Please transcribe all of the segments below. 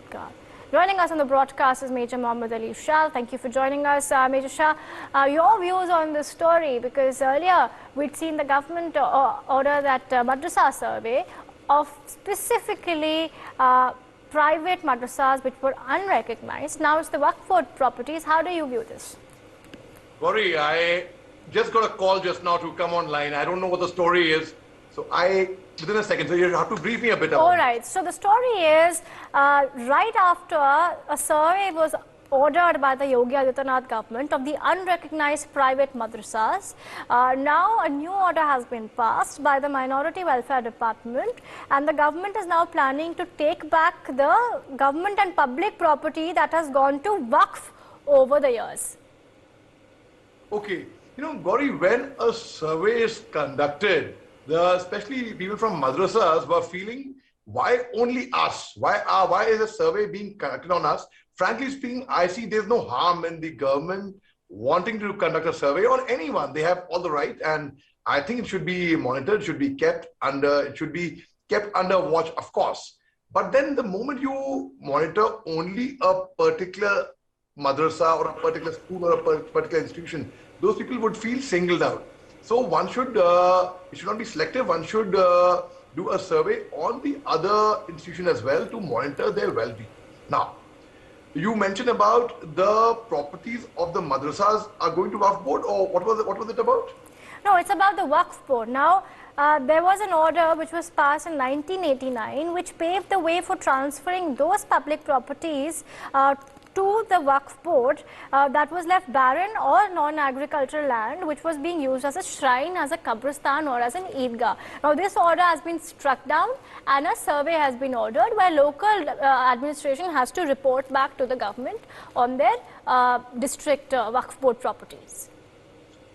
car. Joining us on the broadcast is Major Mohammed Ali Shah. Thank you for joining us, Major Shah. Your views on this story, because earlier we'd seen the government order that Madrassa survey of specifically private madrasas which were unrecognized. Now it's the Waqf properties. How do you view this? Gauri, I just got a call just now to come online. I don't know what the story is. So within a second, so you have to brief me a bit about All right. So the story is, right after a survey was ordered by the Yogi Adityanath government of the unrecognized private madrasas, now a new order has been passed by the Minority Welfare Department, and the government is now planning to take back the government and public property that has gone to Waqf over the years. Okay. You know, Gauri, when a survey is conducted, especially people from madrasas were feeling, why only us? Why is a survey being conducted on us? Frankly speaking, I see there's no harm in the government wanting to conduct a survey on anyone. They have all the right, and I think it should be monitored, should be kept under watch, of course. But then the moment you monitor only a particular madrasa or a particular school or a particular institution, those people would feel singled out. So one should, it should not be selective. One should do a survey on the other institution as well to monitor their well-being. Now, you mentioned about the properties of the madrasas are going to Waqf board, or what was it about? No, it's about the Waqf board. Now, there was an order which was passed in 1989 which paved the way for transferring those public properties to the Waqf board that was left barren or non-agricultural land which was being used as a shrine, as a qabristan or as an Eidgah. Now this order has been struck down and a survey has been ordered where local administration has to report back to the government on their district Waqf board properties.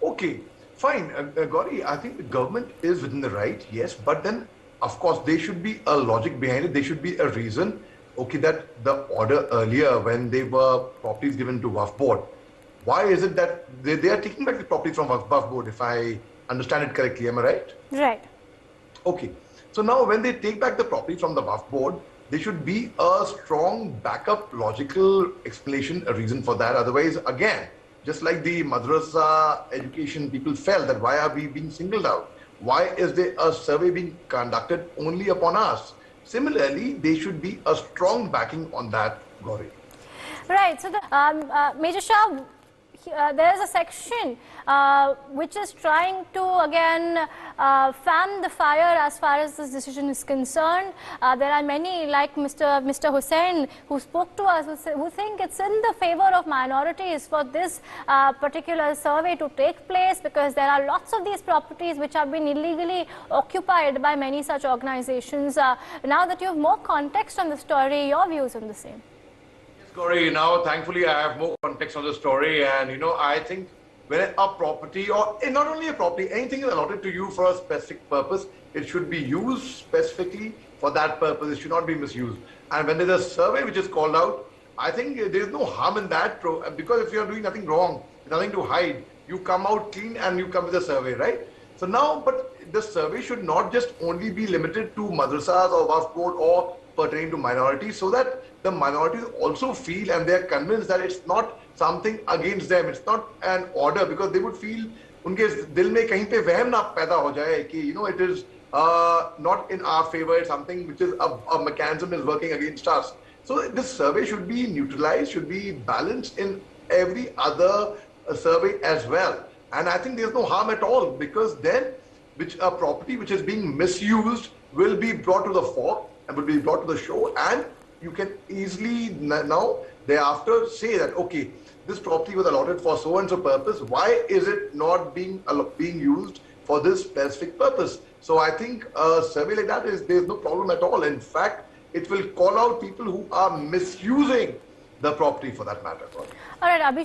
Okay, fine. Gauri, I think the government is within the right, yes, but then of course there should be a logic behind it. There should be a reason. Okay, that the order earlier when they were properties given to Waqf board, why is it that they are taking back the property from Waqf board, if I understand it correctly, am I right? Right. Okay, so now when they take back the property from the Waqf board, there should be a strong backup logical explanation, a reason for that. Otherwise, again, just like the madrasa education people felt that why are we being singled out? Why is there a survey being conducted only upon us? Similarly, there should be a strong backing on that, Gauri. Right. So, Major Shah, there is a section which is trying to again fan the fire as far as this decision is concerned. There are many like Mr. Hussain who spoke to us who think it's in the favor of minorities for this particular survey to take place, because there are lots of these properties which have been illegally occupied by many such organizations. Now that you have more context on the story, your views on the same. Gauri, now thankfully I have more context on the story, and you know, I think when a property, or not only a property, anything is allotted to you for a specific purpose, it should be used specifically for that purpose. It should not be misused. And when there's a survey which is called out, I think there's no harm in that, because if you're doing nothing wrong, nothing to hide, you come out clean and you come with a survey, right? So now, but the survey should not just only be limited to madrasas or Waqf board or pertaining to minorities, so that the minorities also feel and they are convinced that it's not something against them, it's not an order, because they would feel unke dil mein kahin pe wahm na paida ho jaye ki, you know, it is not in our favor, it's something which is a mechanism is working against us. So this survey should be neutralized, should be balanced in every other survey as well. And I think there's no harm at all, because then a property which is being misused will be brought to the fore and will be brought to the show, and you can easily now thereafter say that, okay, this property was allotted for so and so purpose, why is it not being used for this specific purpose? So I think a survey like that there's no problem at all. In fact, it will call out people who are misusing the property for that matter. All right, Abhishek.